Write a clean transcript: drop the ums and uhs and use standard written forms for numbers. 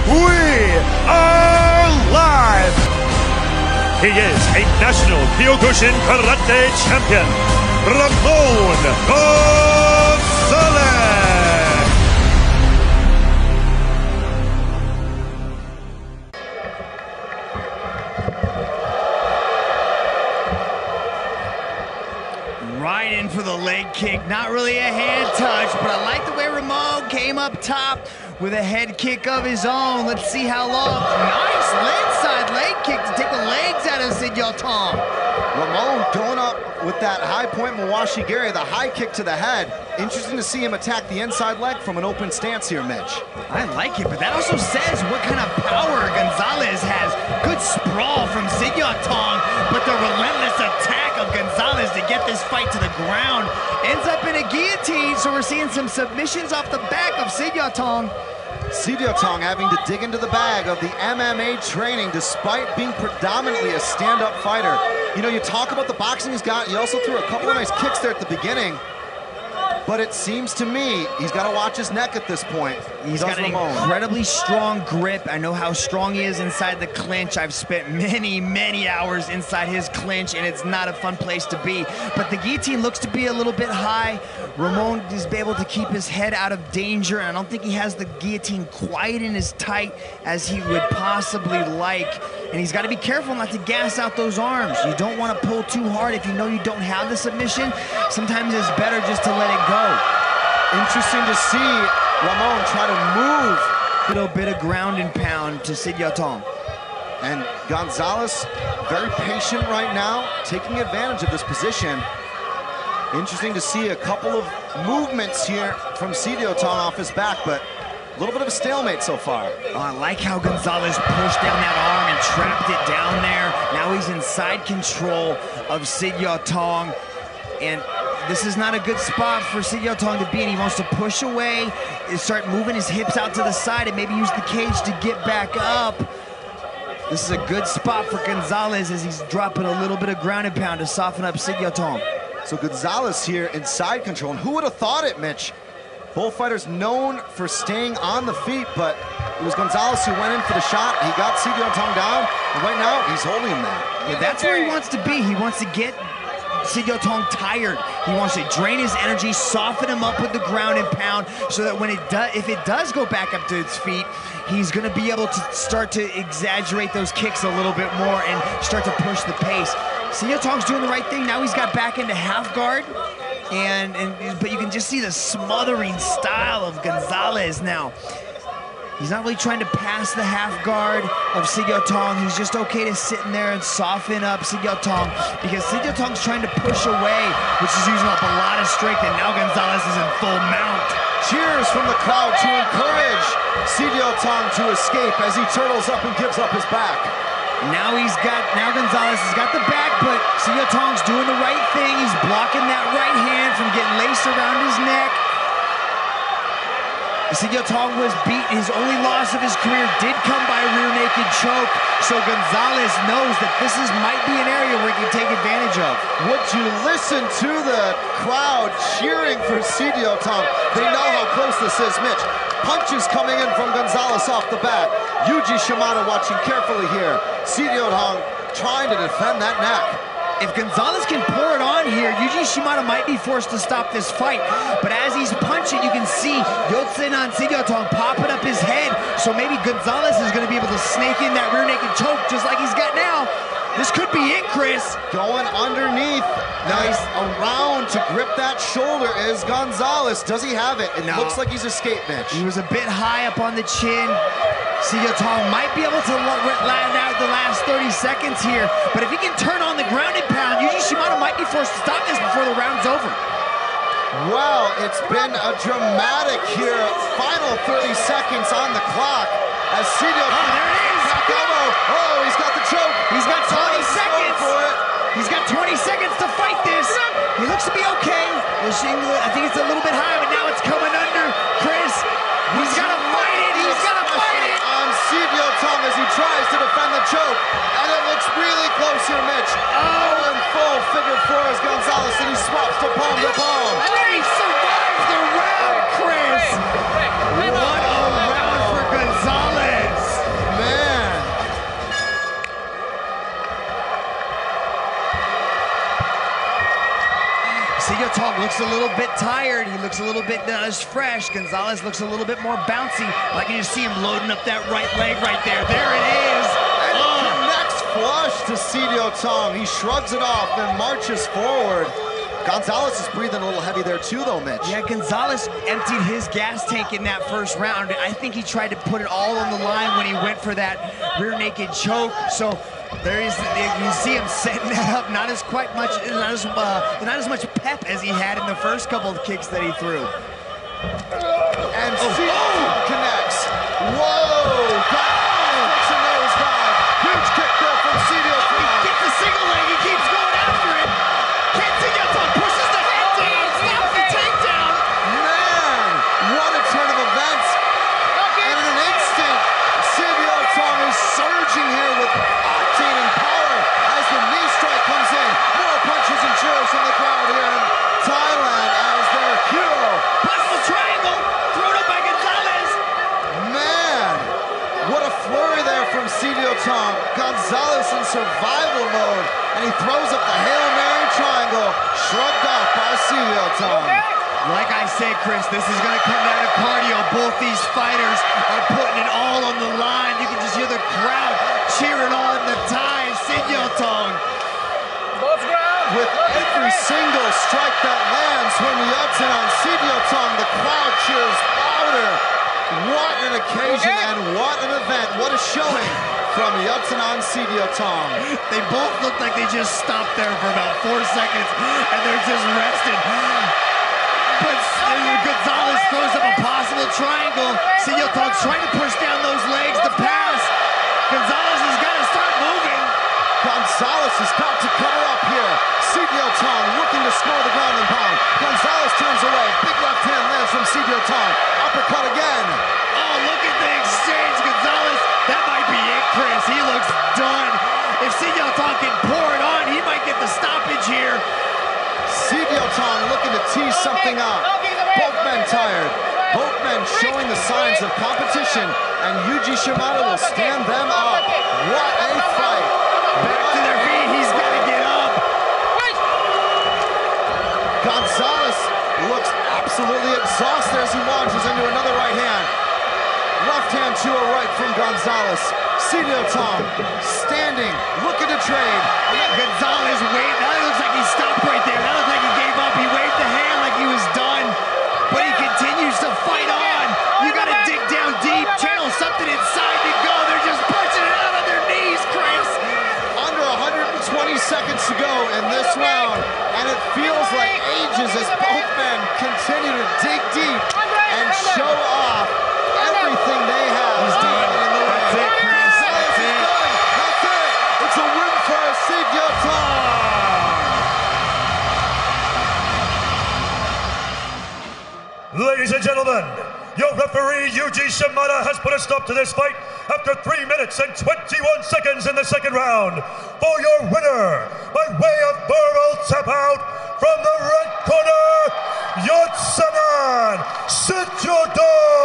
we are live! He is a national Kyokushin Karate champion, Ramon Gonzales! Right in for the leg kick. Not really a hand touch, but I like the way Ramon came up top with a head kick of his own. Let's see how long. Nice inside leg kick to take the legs out of Sid Yodsanan. Ramon going up with that high point Mawashi Gary, the high kick to the head. Interesting to see him attack the inside leg from an open stance here, Mitch. I like it, but that also says what kind of power Gonzales has. Good sprawl from Sid Yodsanan, but the relentless attack of Gonzales to get this fight to the ground ends up in a guillotine, so we're seeing some submissions off the back of Sid Yodsanan. Sid Yodsanan having to dig into the bag of the MMA training despite being predominantly a stand-up fighter. You know, you talk about the boxing he's got, he also threw a couple of nice kicks there at the beginning. But it seems to me he's got to watch his neck at this point. He's got an incredibly strong grip. I know how strong he is inside the clinch. I've spent many hours inside his clinch, and it's not a fun place to be. But the guillotine looks to be a little bit high. Ramon is able to keep his head out of danger, and I don't think he has the guillotine quite in as tight as he would possibly like. And he's got to be careful not to gas out those arms. You don't want to pull too hard if you know you don't have the submission. Sometimes it's better just to let it go. Interesting to see Ramon try to move. A little bit of ground and pound to Sid Yodsanan. And Gonzales, very patient right now, taking advantage of this position. Interesting to see a couple of movements here from Sid Yodsanan off his back, but a little bit of a stalemate so far. Oh, I like how Gonzales pushed down that arm and trapped it down there. Now he's in side control of Sid Yodsanan. And this is not a good spot for Sid Yodsanan to be in. He wants to push away and start moving his hips out to the side and maybe use the cage to get back up. This is a good spot for Gonzales as he's dropping a little bit of ground and pound to soften up Sid Yodsanan. So Gonzales here in side control. And who would have thought it, Mitch? Both fighters known for staying on the feet, but it was Gonzales who went in for the shot. He got Sid Yodsanan down, and right now he's holding him there. Yeah, that's where he wants to be. He wants to get Sid Yodsanan tired. He wants to drain his energy, soften him up with the ground and pound, so that when if it does go back up to its feet, he's going to be able to start to exaggerate those kicks a little bit more and start to push the pace. Sid Yodsanan's doing the right thing. Now he's got back into half guard, but you can just see the smothering style of Gonzales now. He's not really trying to pass the half guard of Sid Yodsanan. He's just okay to sit in there and soften up Sid Yodsanan because Sid Yodsanan's trying to push away, which is using up a lot of strength, and now Gonzales is in full mount. Cheers from the crowd to encourage Sid Yodsanan to escape as he turtles up and gives up his back. Now Gonzales has got the back, but Sid Yodsanan's doing the right thing. He's blocking that right hand from getting laced around his neck. Sid Yodsanan was beat. His only loss of his career did come by a rear naked choke. So Gonzales knows that this might be an area where he can take advantage of. Would you listen to the crowd cheering for Sid Yodsanan? They know how close this is, Mitch. Punches coming in from Gonzales off the bat. Yuji Shimada watching carefully here. Sid Yodsanan trying to defend that neck. If Gonzales can pour it on here, Yuji Shimada might be forced to stop this fight. But as he's punching, you can see Yodsanan Sid Yodsanan popping up his head. So maybe Gonzales is going to be able to snake in that rear naked choke just like he's got now. This could be it, Chris. Going underneath. Nice. Around to grip that shoulder is Gonzales. Does he have it? It looks like he's escaped, Mitch. He was a bit high up on the chin. Sid Yodsanan might be able to land out the last 30 seconds here, but if he can turn on the ground and pound, Yuji Shimada might be forced to stop this before the round's over. Well, it's been a dramatic here. Final 30 seconds on the clock as Sid Yodsanan. Oh, there it is. Back elbow. Oh, he's got the choke. He's got 20 seconds. He's got 20 seconds to fight this. He looks to be okay. I think it's a little bit high, but now it's coming under. Chris, he's got to fight it. He's got to fight it. On Sid Yodsanan as he tries to defend the choke. And it looks really close here, Mitch. Oh, in full figure four is Gonzales, and he swaps to palm to palm. He survives the round, Chris. What a round for Gonzales. Tong looks a little bit tired. He looks a little bit not as fresh. Gonzales looks a little bit more bouncy. I can just see him loading up that right leg right there. There it is. And connects flush to Sidio Tong. He shrugs it off and marches forward. Gonzales is breathing a little heavy there too, though, Mitch. Yeah, Gonzales emptied his gas tank in that first round. I think he tried to put it all on the line when he went for that rear naked choke. So there is, you see him setting that up. Not as much pep as he had in the first couple of kicks that he threw. And Sidio Tong connects. Whoa! Gonzales a nosedive. Huge kick there from Sidio Tong. He gets the single leg. He keeps going after it. Sidio Tong pushes the head down, stops the takedown. Man, what a turn of events. And in an instant, Sidio Tong is surging here with octane and power as the knee strike comes in. More punches and cheers from the crowd here in Thailand as their hero. Possible triangle thrown up by Gonzales. Man, what a flurry there from Sidio Tong. Gonzales in survival mode, and he throws up the Hail Mary triangle, shrugged off by Sidio Tong. Like I say, Chris, this is going to come down to cardio. Both these fighters are putting it all on the line. You can just hear the crowd cheering on the Thai, Sidio Tong. With every single strike that lands from Yodsanan Sidio Tong, the crowd cheers louder. What an occasion and what an event. What a showing from Yodsanan Sidio Tong. They both look like they just stopped there for about 4 seconds and they're just resting. But Gonzales throws up a possible triangle. Sidio Tong trying to push down those legs to pass. Gonzales has got to start moving. Gonzales has got to cover up here. Sidio Tong looking to score the ground and pound. Gonzales turns away. Big left hand lands from Sidio Tong. Uppercut again. Oh, look at the exchange. Gonzales, that might be it, Chris. He looks done. If Sidio Tong can pour it on, he might get the stoppage here. Sidio Tong looking to tee something up. Both men tired. Both men showing the signs of competition, and Yuji Shimada will stand them up. What a fight. Back to their feet. He's got to get up. Gonzales looks absolutely exhausted as he launches into another right hand. Left hand to a right from Gonzales. Sidio Tong standing, looking to trade. Gonzales waved. Now it looks like he stopped right there. Now it looks like he gave up. He waved the hand like he was done. But he continues to fight on. You got to dig down deep. Channel something inside to go. They're just punching it out of their knees, Chris. Under 120 seconds to go in this round. And it feels like ages as both men continue to dig deep and show off everything they have. He's done. That's it, Chris. That's it. That's it. It's a win for Sidio Tong. Ladies and gentlemen, your referee Yuji Shimada has put a stop to this fight after 3 minutes and 21 seconds in the second round. For your winner, by way of verbal tap out from the red corner, Yodsanan Sidio Tong.